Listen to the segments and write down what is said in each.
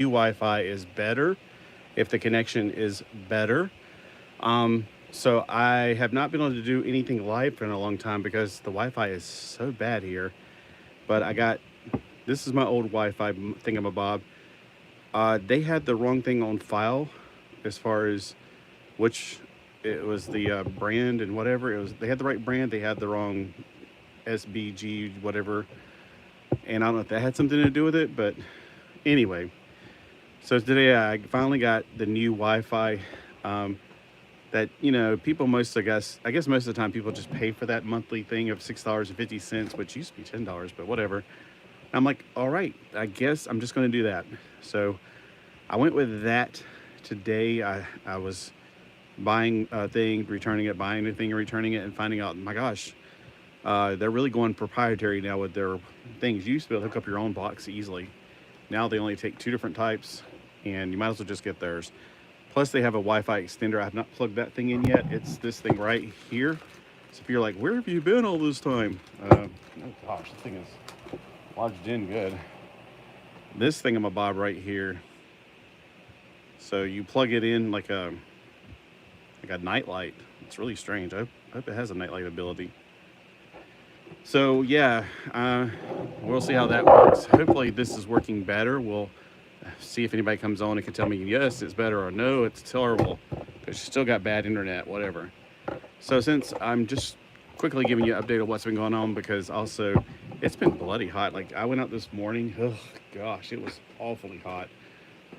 Wi-Fi is better, if the connection is better. So I have not been able to do anything live in a long time because the Wi-Fi is so bad here. But I got this is my old Wi-Fi thingamabob. They had the wrong thing on file as far as which it was the brand and whatever. It was they had the right brand. They had the wrong SBG whatever, and I don't know if that had something to do with it. But anyway, so today I finally got the new Wi-Fi. That people I guess most of the time people just pay for that monthly thing of $6.50, which used to be $10, but whatever. I'm like, all right, I guess I'm just going to do that. So I went with that today. I was buying a thing, returning it, buying a thing, returning it, and finding out, my gosh, they're really going proprietary now with their things. You used to be able to hook up your own box easily. Now they only take two different types, and you might as well just get theirs. Plus, they have a Wi-Fi extender. I have not plugged that thing in yet. It's this thing right here. So if you're like, where have you been all this time? Oh gosh, this thing is lodged in good. This thingamabob right here. So you plug it in like a nightlight. It's really strange. I hope it has a nightlight ability. So yeah, we'll see how that works. Hopefully this is working better. We'll see if anybody comes on and can tell me yes it's better or no it's terrible because you still got bad internet, whatever. So since I'm just quickly giving you an update of what's been going on, because also it's been bloody hot. Like I went out this morning, oh gosh, it was awfully hot.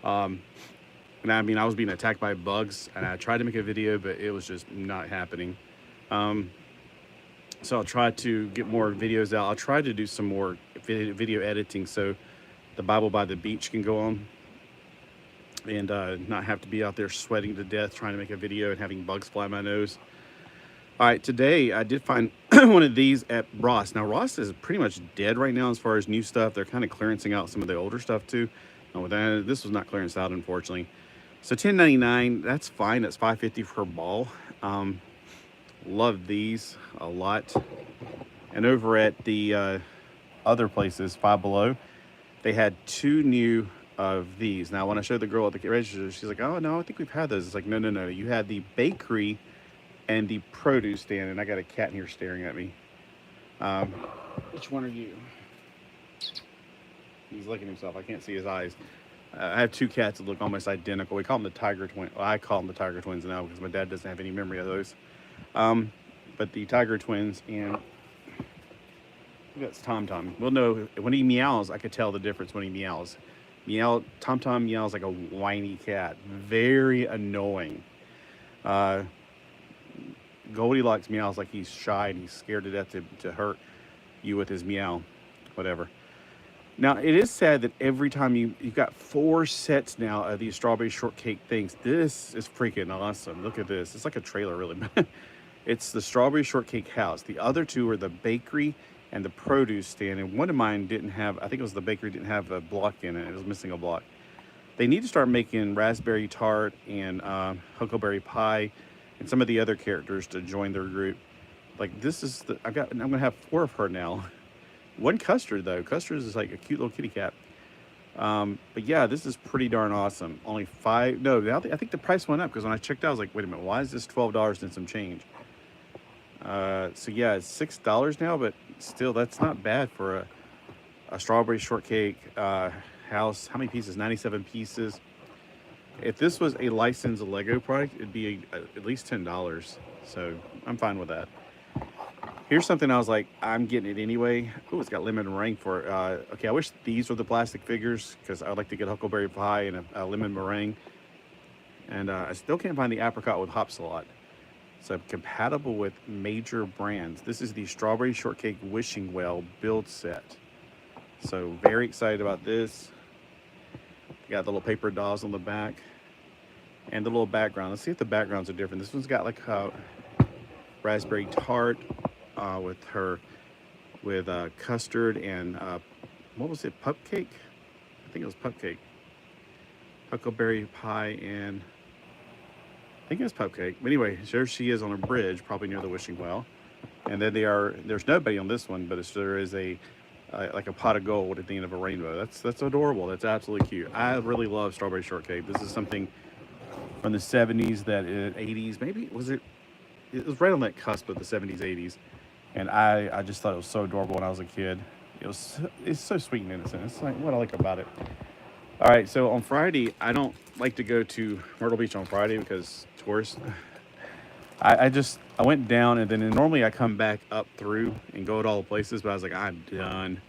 And I mean, I was being attacked by bugs, and I tried to make a video, but it was just not happening. So I'll try to get more videos out. I'll try to do some more video editing so the Bible by the beach can go on, and not have to be out there sweating to death trying to make a video and having bugs fly my nose. All right, today I did find one of these at Ross. Now Ross is pretty much dead right now as far as new stuff. They're kind of clearancing out some of the older stuff too. No, this was not clearance out, unfortunately. So $10.99, that's fine. That's $5.50 per ball. Love these a lot. And over at the other places, Five Below, they had two new of these. Now, when I showed the girl at the register, she's like, oh, no, I think we've had those. It's like, no. You had the bakery and the produce stand, and I got a cat in here staring at me. Which one are you? He's licking himself. I can't see his eyes. I have two cats that look almost identical. We call them the Tiger Twins. Well, I call them the Tiger Twins now because my dad doesn't have any memory of those. But the Tiger Twins, and that's Tom Tom. Well, no, when he meows, I could tell the difference when he meows. Tom Tom meows like a whiny cat. Very annoying. Goldilocks meows like he's shy and he's scared to death to hurt you with his meow. Whatever. Now, it is sad that every time you've got 4 sets now of these strawberry shortcake things. This is freaking awesome. Look at this. It's like a trailer, really. It's the strawberry shortcake house. The other two are the bakery and the produce stand. And one of mine didn't have, I think it was the bakery, didn't have a block in it. It was missing a block. They need to start making raspberry tart and huckleberry pie and some of the other characters to join their group. Like this is I'm gonna have 4 of her now. One custard though. Custard is like a cute little kitty cat. But yeah, this is pretty darn awesome. Only 5. No, now I think the price went up because when I checked out, I was like, wait a minute, why is this $12 and some change? So yeah, it's $6 now, but still, that's not bad for a strawberry shortcake house. How many pieces? 97 pieces. If this was a licensed Lego product, it'd be at least $10. So I'm fine with that. Here's something I was like, I'm getting it anyway. Oh, it's got lemon meringue for it. Okay, I wish these were the plastic figures because I'd like to get huckleberry pie and a lemon meringue. And I still can't find the apricot with hops a lot. So compatible with major brands. This is the Strawberry Shortcake Wishing Well build set. So very excited about this. Got the little paper dolls on the back. And the little background. Let's see if the backgrounds are different. This one's got like a raspberry tart. With custard and what was it, pup cake? I think it was pup cake. Huckleberry pie and I think it was pup cake. But anyway, there she is on a bridge, probably near the wishing well. And then there's nobody on this one, but there is a like a pot of gold at the end of a rainbow. That's adorable. That's absolutely cute. I really love strawberry shortcake. This is something from the 70s, that 80s, maybe was it? It was right on that cusp of the 70s, 80s, and I just thought it was so adorable when I was a kid. It's so sweet and innocent. It's like what I like about it. All right, so on Friday, I don't like to go to Myrtle Beach on Friday because tourists. I went down, and then normally I come back up through and go to all the places, but I was like, I'm done.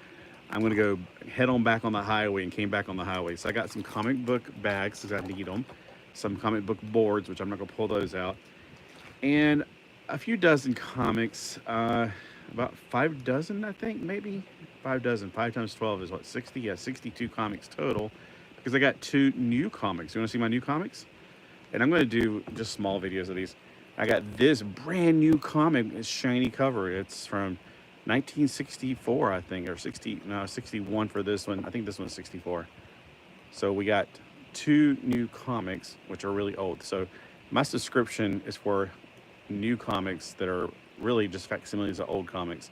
I'm gonna go head on back on the highway, and came back on the highway. So I got some comic book bags because I need them, some comic book boards, which I'm not gonna pull those out, and a few dozen comics, about 5 dozen, I think, maybe 5 dozen. 5 times 12 is what, 60? Yeah, 62 comics total, because I got 2 new comics. You want to see my new comics? And I'm going to do just small videos of these. I got this brand new comic. It's shiny cover. It's from 1964, I think, or 61 for this one. I think this one's 64. So we got 2 new comics, which are really old. So my subscription is for new comics that are really just facsimiles of old comics.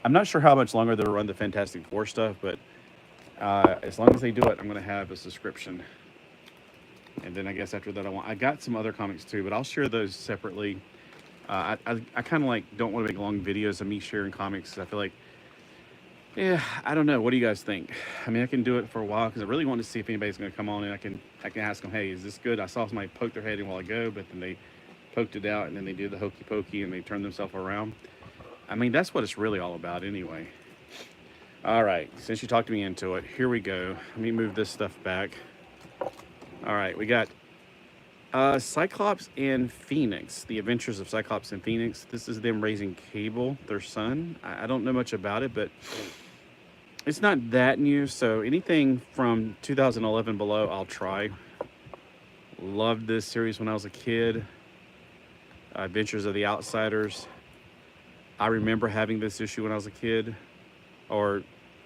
I'm not sure how much longer they'll run the Fantastic Four stuff, but as long as they do it, I'm going to have a subscription. And then I guess after that, I got some other comics too, but I'll share those separately. I kind of like don't want to make long videos of me sharing comics. I feel like, yeah, I don't know. What do you guys think? I mean, I can do it for a while because I really want to see if anybody's going to come on, and I can ask them, hey, is this good? I saw somebody poke their head in a while ago, but then they poked it out, and then they did the hokey pokey, and they turned themselves around. I mean, that's what it's really all about anyway. All right, since you talked me into it, here we go. Let me move this stuff back. All right, we got Cyclops and Phoenix, the adventures of Cyclops and Phoenix. This is them raising Cable, their son. I don't know much about it, but it's not that new, so anything from 2011 below, I'll try. Loved this series when I was a kid. Adventures of the Outsiders. I remember having this issue when I was a kid. Or,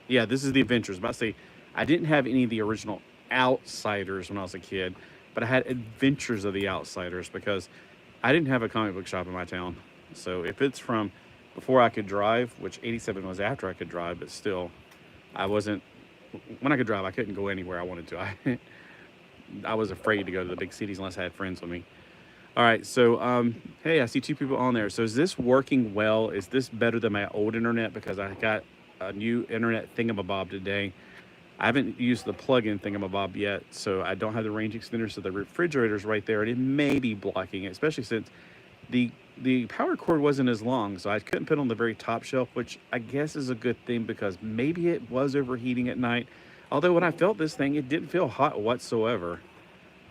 yeah, this is the Adventures. But I say, I didn't have any of the original Outsiders when I was a kid, but I had Adventures of the Outsiders because I didn't have a comic book shop in my town. So if it's from before I could drive, which 87 was after I could drive, but still, I wasn't, when I could drive, I couldn't go anywhere I wanted to. I was afraid to go to the big cities unless I had friends with me. All right, so, hey, I see 2 people on there. So is this working well? Is this better than my old internet? Because I got a new internet thingamabob today. I haven't used the plug-in thingamabob yet, so I don't have the range extender, so the refrigerator's right there, and it may be blocking it, especially since the power cord wasn't as long, so I couldn't put it on the very top shelf, which I guess is a good thing because maybe it was overheating at night. Although when I felt this thing, it didn't feel hot whatsoever.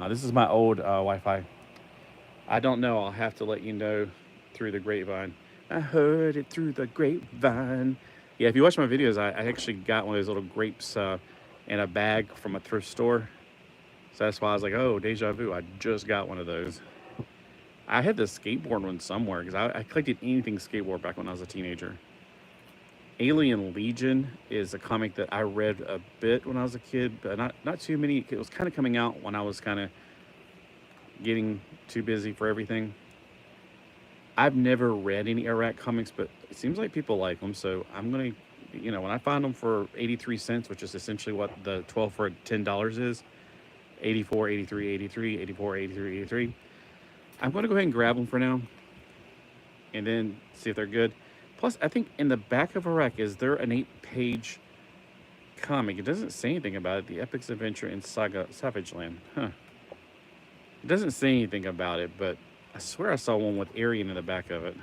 This is my old Wi-Fi. I don't know. I'll have to let you know through the grapevine. I heard it through the grapevine. Yeah, if you watch my videos, I actually got one of those little grapes in a bag from a thrift store. So that's why I was like, oh, deja vu. I just got one of those. I had the skateboard one somewhere because I collected anything skateboard back when I was a teenager. Alien Legion is a comic that I read a bit when I was a kid, but not too many. It was kind of coming out when I was kind of getting too busy for everything. I've never read any Iraq comics, but it seems like people like them, so I'm gonna, you know, when I find them for 83 cents, which is essentially what the 12 for $10 is, 84, 83, 83, 84, 83, 83, I'm gonna go ahead and grab them for now and then see if they're good. Plus, I think in the back of Iraq, is there an 8-page comic? It doesn't say anything about it. The Epics Adventure in Savage Land. Huh. It doesn't say anything about it, but I swear I saw one with Arian in the back of it.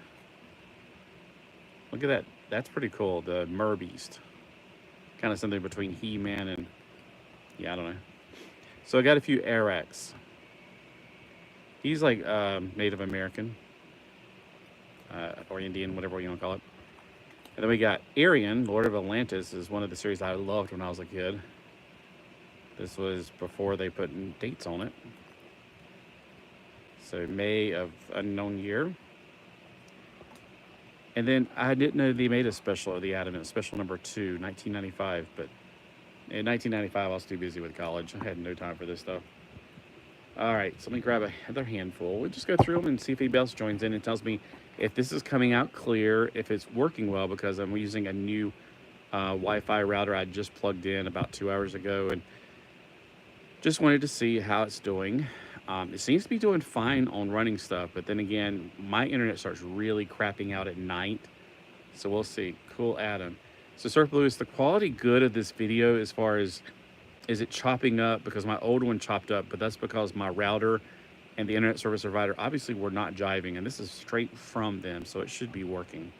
Look at that. That's pretty cool. The Merbeast. Kind of something between He-Man and... yeah, I don't know. So I got a few Iraqs. He's like Native American. Or Indian, whatever you want to call it. And then we got Arian, Lord of Atlantis, is one of the series I loved when I was a kid. This was before they put dates on it. So May of unknown year. And then I didn't know they made a special of the Adamant, special number 2, 1995. But in 1995, I was too busy with college. I had no time for this stuff. All right, so let me grab another handful. We'll just go through them and see if anybody else joins in and tells me if this is coming out clear, if it's working well, because I'm using a new Wi-Fi router I just plugged in about 2 hours ago, and just wanted to see how it's doing. It seems to be doing fine on running stuff, but then again, my internet starts really crapping out at night. So we'll see. Cool, Adam. So Surf Blue, is the quality good of this video as far as, is it chopping up? Because my old one chopped up, but that's because my router and the internet service provider obviously were not jiving, and this is straight from them, so it should be working.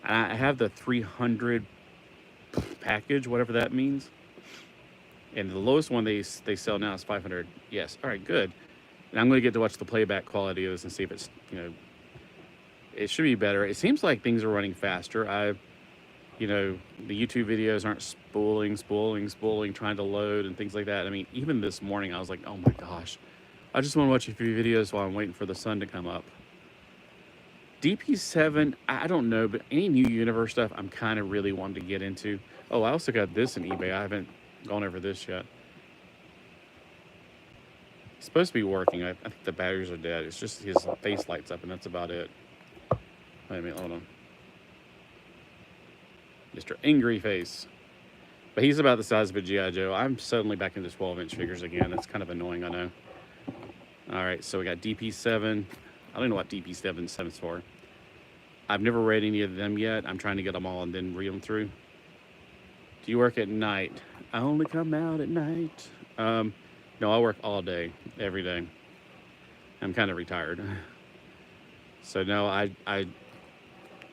I have the 300 package, whatever that means. And the lowest one they sell now is 500. Yes. All right, good. And I'm going to get to watch the playback quality of this and see if it's, it should be better. It seems like things are running faster. The YouTube videos aren't spooling, trying to load and things like that. I mean, even this morning, I was like, oh my gosh, I just want to watch a few videos while I'm waiting for the sun to come up. DP7, I don't know, but any new universe stuff I'm kind of really wanting to get into. Oh, I also got this in eBay. I haven't gone over this yet. It's supposed to be working. I think the batteries are dead. It's just his face lights up, and that's about it. Wait a minute, hold on. Mr. Angry Face. But he's about the size of a G.I. Joe. I'm suddenly back into 12-inch figures again. That's kind of annoying, I know. All right, so we got DP7. I don't know what DP7 stands for. I've never read any of them yet. I'm trying to get them all and then read them through. Do you work at night? I only come out at night. No, I work all day, every day. I'm kind of retired. So no, I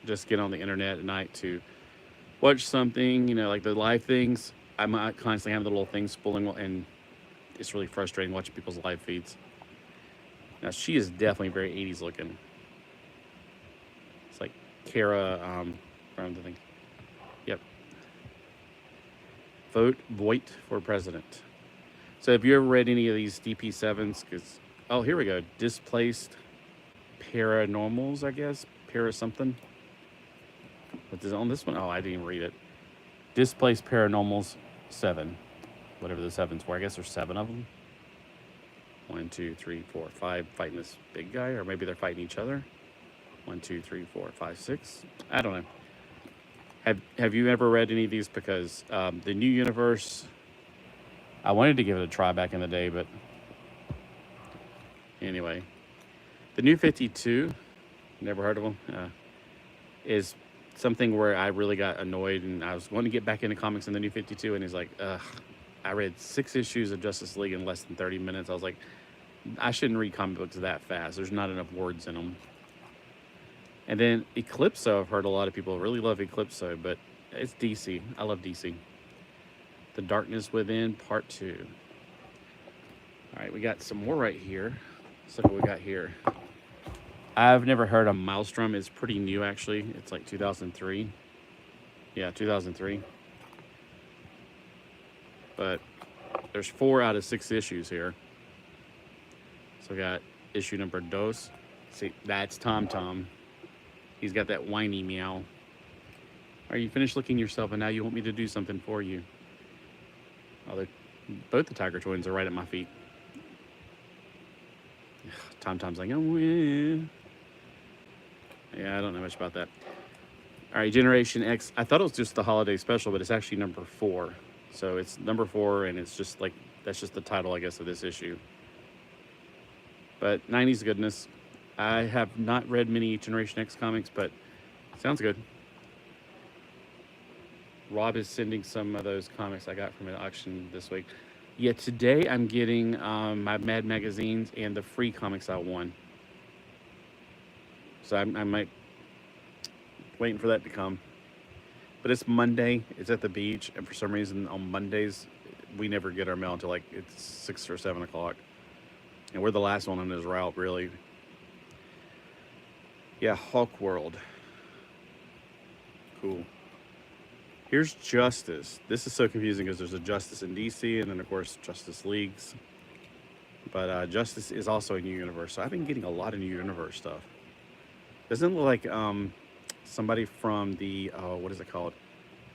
just get on the internet at night to watch something, like the live things. I might constantly have the little things spooling, and it's really frustrating watching people's live feeds. Now, she is definitely very 80s looking. It's like Kara from the thing. Yep. Vote for president. So have you ever read any of these DP7s? Because, oh, here we go. Displaced paranormals, I guess. Para something. What is on this one? Oh, I didn't even read it. Displaced Paranormals 7. Whatever the sevens were. I guess there's 7 of them. 1, 2, 3, 4, 5 fighting this big guy, or maybe they're fighting each other. 1, 2, 3, 4, 5, 6. I don't know. Have you ever read any of these? Because the New Universe, I wanted to give it a try back in the day, but anyway, the New 52, never heard of them, is something where I really got annoyed, and I was wanting to get back into comics in the New 52, and he's like, ugh. I read 6 issues of Justice League in less than 30 minutes. I was like, I shouldn't read comic books that fast. There's not enough words in them. And then Eclipso, I've heard a lot of people really love Eclipso, but it's DC. I love DC. The Darkness Within, Part 2. All right, we got some more right here. Let's look what we got here. I've never heard of Maelstrom. It's pretty new, actually. It's like 2003. Yeah, 2003. But there's 4 out of 6 issues here. So we got issue number 2. See, that's Tom Tom. He's got that whiny meow. Are you finished licking yourself and now you want me to do something for you? Oh, both the Tiger Twins are right at my feet. Tom Tom's like, oh yeah. Yeah, I don't know much about that. All right, Generation X. I thought it was just the holiday special, but it's actually number 4. So it's number 4, and it's just like, that's just the title, I guess, of this issue. But 90s goodness. I have not read many Generation X comics, but sounds good. Rob is sending some of those comics I got from an auction this week. Yeah, today I'm getting my Mad magazines and the free comics I won. So I might waiting for that to come. But it's Monday. It's at the beach, and for some reason on Mondays we never get our mail until like it's 6 or 7 o'clock, and we're the last one on this route, really. Yeah, Hulk World. Cool. Here's Justice. This is so confusing because there's a Justice in DC, and then of course Justice Leagues. But Justice is also a New Universe, so I've been getting a lot of New Universe stuff. Doesn't it look like somebody from the, what is it called?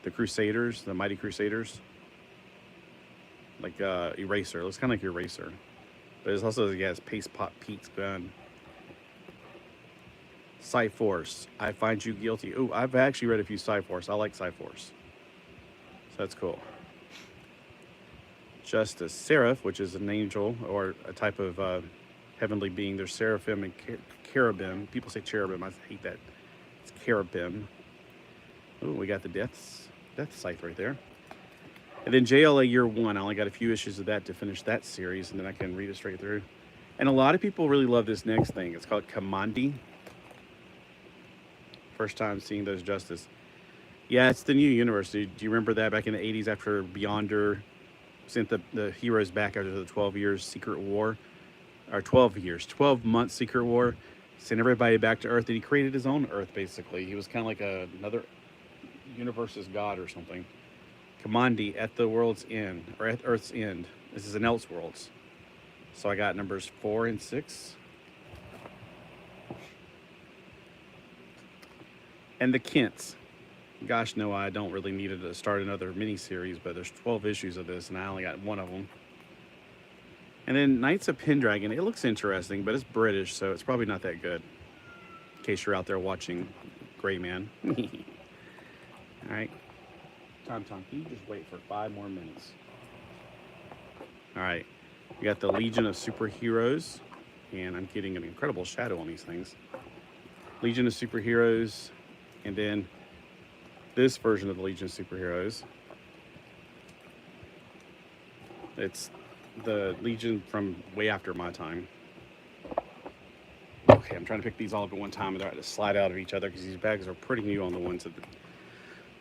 The Crusaders, the Mighty Crusaders. Like Eraser. It looks kind of like Eraser. But it's also, yeah, it's Pace Pop Pete's gun. Cyforce, I find you guilty. Oh, I've actually read a few Cyforce. I like Cyforce. So that's cool. Justice, Seraph, which is an angel or a type of heavenly being. There's seraphim and cherubim. People say cherubim. I hate that. It's cherubim. Oh, we got the death scythe right there. And then JLA Year 1. I only got a few issues of that to finish that series, and then I can read it straight through. And a lot of people really love this next thing. It's called Kamandi. First time seeing those Justice. Yeah, it's the new universe. Do you remember that back in the 80s after Beyonder sent the heroes back after the 12 years secret war? Or 12 months secret war. Sent everybody back to Earth, and he created his own Earth, basically. He was kind of like another universe's god or something. Kamandi, at the world's end, or at Earth's end. This is an Elseworlds. So I got numbers 4 and 6. And the Kents. Gosh, no, I don't really need to start another mini-series, but there's 12 issues of this, and I only got one of them. And then Knights of Pendragon. It looks interesting, but it's British, so it's probably not that good. In case you're out there watching Gray Man. All right. Tom, can you just wait for 5 more minutes? All right. We got the Legion of Superheroes, and I'm getting an incredible shadow on these things. Legion of Superheroes, and then this version of the Legion of Superheroes. It's the Legion from way after my time. Okay, I'm trying to pick these all up at one time, and they're going to slide out of each other because these bags are pretty new on the ones that...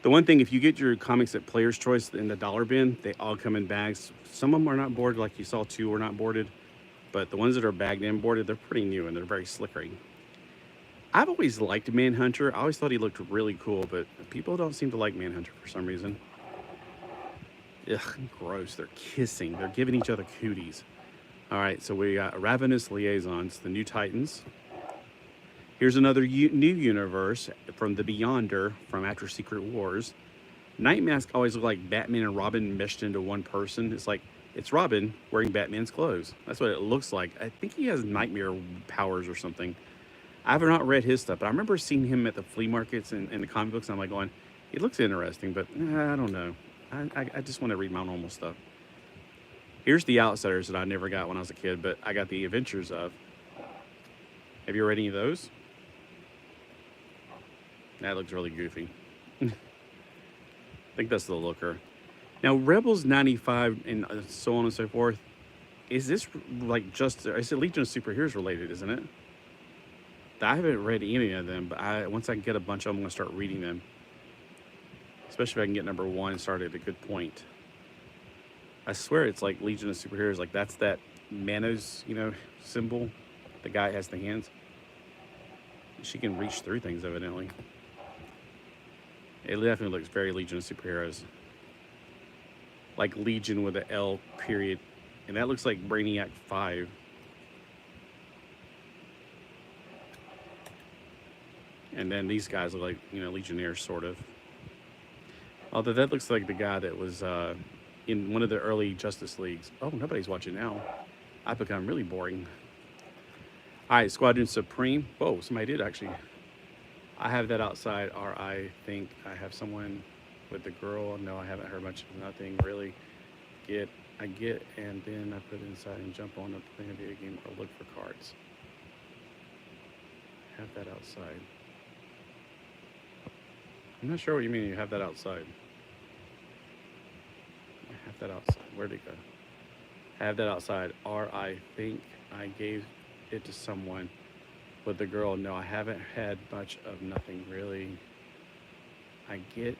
The one thing, if you get your comics at Player's Choice in the dollar bin, they all come in bags. Some of them are not boarded, like you saw 2 were not boarded. But the ones that are bagged and boarded, they're pretty new and they're very slickery. I've always liked Manhunter. I always thought he looked really cool, but people don't seem to like Manhunter for some reason. Ugh, gross. They're kissing. They're giving each other cooties. All right, so we got Ravenous Liaisons, the New Titans. Here's another new universe from the Beyonder from after Secret Wars. Night Mask always looked like Batman and Robin meshed into one person. It's like, it's Robin wearing Batman's clothes. That's what it looks like. I think he has nightmare powers or something. I have not read his stuff, but I remember seeing him at the flea markets and the comic books, and I'm like going, it looks interesting, but I don't know. I just want to read my normal stuff. Here's the Outsiders that I never got when I was a kid, but I got the Adventures of. Have you read any of those? That looks really goofy. I think that's the looker. Now, Rebels 95 and so on and so forth. Is this like just, is it Legion of Superheroes related, isn't it? I haven't read any of them, but once I get a bunch of them, I'm going to start reading them. Especially if I can get number 1 started at a good point. I swear it's like Legion of Superheroes. Like that's that Manos, symbol. The guy has the hands. She can reach through things, evidently. It definitely looks very Legion of Superheroes. Like Legion with an L period. And that looks like Brainiac 5. And then these guys look like, Legionnaires, sort of. Although that looks like the guy that was in one of the early Justice Leagues. Oh, nobody's watching now. I've become really boring. All right, Squadron Supreme. Whoa, somebody did actually. I have that outside, or I think I have someone with the girl. No, I haven't heard much of nothing really. I get, and then I put it inside and jump on to play a video game or look for cards. Have that outside. I'm not sure what you mean you have that outside. I have that outside. Where'd it go? I have that outside, or I think I gave it to someone with the girl. No, I haven't had much of nothing really. I get,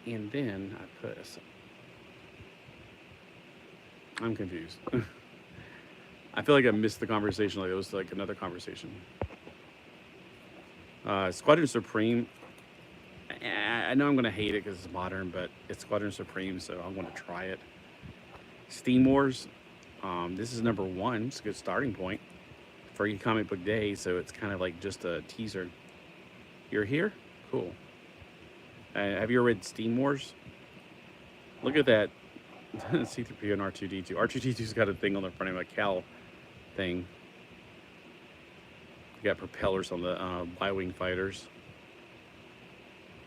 and then I put I'm confused. I feel like I missed the conversation, like it was like another conversation. Squadron Supreme. I know I'm going to hate it because it's modern, but it's Squadron Supreme, so I'm going to try it. Steam Wars. This is number 1. It's a good starting point for your comic book day, so it's kind of like just a teaser. You're here? Cool. Have you ever read Steam Wars? Look at that. C-3PO and R2-D2. R2-D2's got a thing on the front of a cow thing. You got propellers on the Y-wing fighters.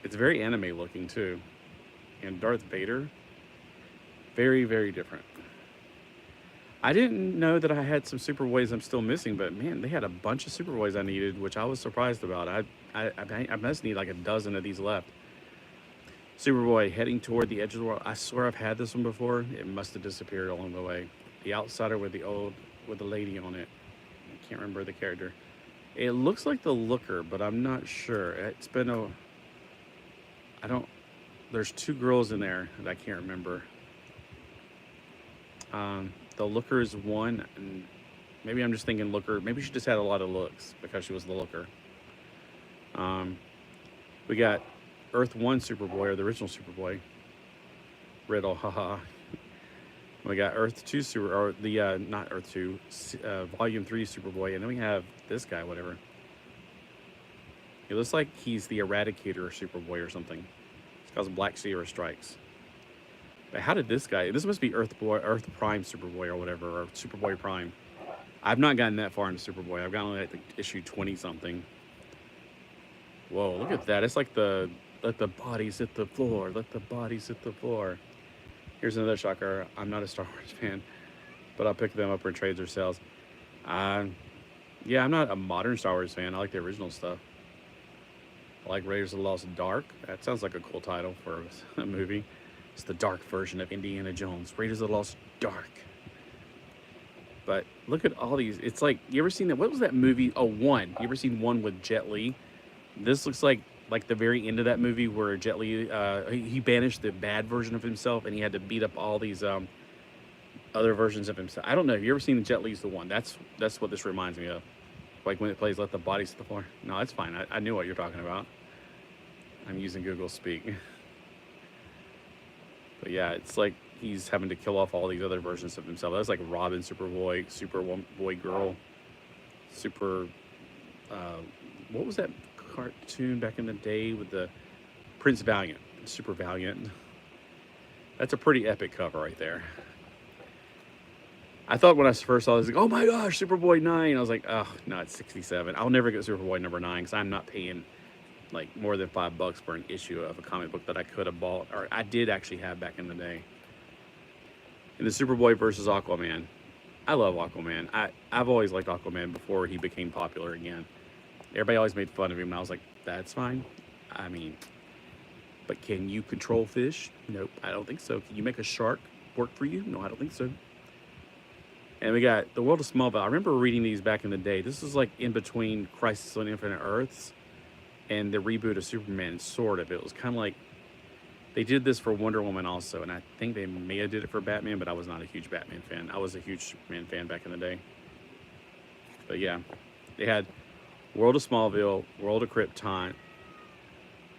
It's very anime looking too. And Darth Vader, very, very different. I didn't know that I had some Superboys I'm still missing, but man, they had a bunch of Superboys I needed, which I was surprised about. I must need like a dozen of these left. Superboy heading toward the edge of the world. I swear I've had this one before. It must have disappeared along the way. The Outsider with the lady on it. I can't remember the character. It looks like the Looker, but I'm not sure. It's been there's two girls in there that I can't remember. The Looker is one, and maybe I'm just thinking Looker. Maybe she just had a lot of looks because she was the Looker. We got Earth 1 Superboy, or the original Superboy. Riddle, haha. We got Earth 2 not Earth 2, Volume 3 Superboy, and then we have this guy, whatever. It looks like he's the Eradicator Superboy or something. It's called Black Sierra Strikes. But how did this guy? This must be Earth Prime Superboy or whatever, or Superboy Prime. I've not gotten that far into Superboy. I've gotten like issue 20 something. Whoa, look at that! It's like let the bodies hit the floor. Let the bodies hit the floor. Here's another shocker. I'm not a Star Wars fan, but I'll pick them up or trades or sales. Yeah, I'm not a modern Star Wars fan. I like the original stuff. I like Raiders of the Lost Dark. That sounds like a cool title for a movie. It's the dark version of Indiana Jones. Raiders of the Lost Dark. But look at all these. It's like, you ever seen that? What was that movie? Oh, One. You ever seen One with Jet Li? This looks like the very end of that movie where Jet Li, he banished the bad version of himself and he had to beat up all these other versions of himself. I don't know. Have you ever seen Jet Li's The One? That's what this reminds me of. Like when it plays Let the Bodies Hit the Floor. No, it's fine. I knew what you're talking about. I'm using Google Speak. But yeah, it's like he's having to kill off all these other versions of himself. That's like Robin, Superboy, Superboy Girl, what was that cartoon back in the day with the Prince Valiant, Super Valiant? That's a pretty epic cover right there. I thought when I first saw this, like, oh my gosh, Superboy 9. I was like, oh, no, it's 67. I'll never get Superboy number 9 because I'm not paying like more than $5 for an issue of a comic book that I could have bought, or I did actually have back in the day. And the Superboy versus Aquaman. I love Aquaman. I've always liked Aquaman before he became popular again. Everybody always made fun of him, and I was like, that's fine. I mean, but can you control fish? Nope, I don't think so. Can you make a shark work for you? No, I don't think so. And we got The World of Smallville. I remember reading these back in the day. This was like in between Crisis on Infinite Earths and the reboot of Superman, sort of. It was kind of like, they did this for Wonder Woman also, and I think they may have did it for Batman, but I was not a huge Batman fan. I was a huge Superman fan back in the day. But yeah, they had World of Smallville, World of Krypton,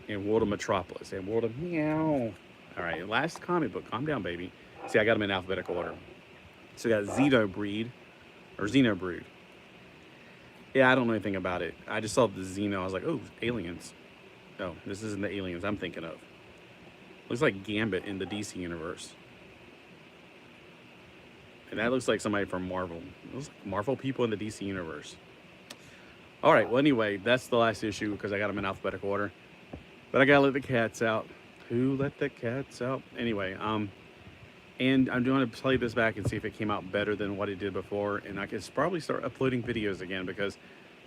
and World of Metropolis, and World of Meow. All right, last comic book. Calm down, baby. See, I got them in alphabetical order. So we got Xenobreed. Yeah, I don't know anything about it. I just saw the Xeno. I was like, oh, aliens. Oh, this isn't the aliens I'm thinking of. Looks like Gambit in the DC universe. And that looks like somebody from Marvel. It looks like Marvel people in the DC universe. All right, well, anyway, that's the last issue because I got them in alphabetical order. But I got to let the cats out. Who let the cats out? Anyway, and I'm going to play this back and see if it came out better than what it did before. And I can probably start uploading videos again because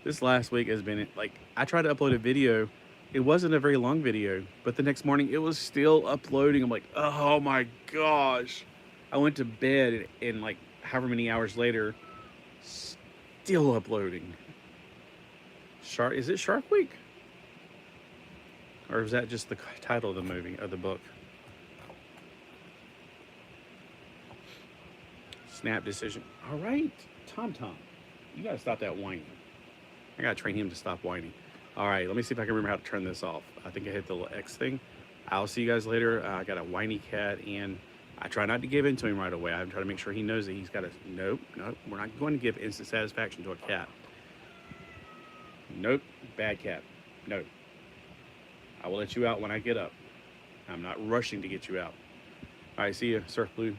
this last week has been, like, I tried to upload a video. It wasn't a very long video, but the next morning it was still uploading. I'm like, oh my gosh. I went to bed and like however many hours later, still uploading. Is it Shark Week? Or is that just the title of the movie, of the book? Snap decision. All right, Tom. You gotta stop that whining. I gotta train him to stop whining. All right, let me see if I can remember how to turn this off. I think I hit the little X thing. I'll see you guys later. I got a whiny cat, and I try not to give in to him right away. I'm trying to make sure he knows that he's got to... Nope, we're not going to give instant satisfaction to a cat. Nope, bad cat. No. I will let you out when I get up. I'm not rushing to get you out. All right, see you, Surf Blue.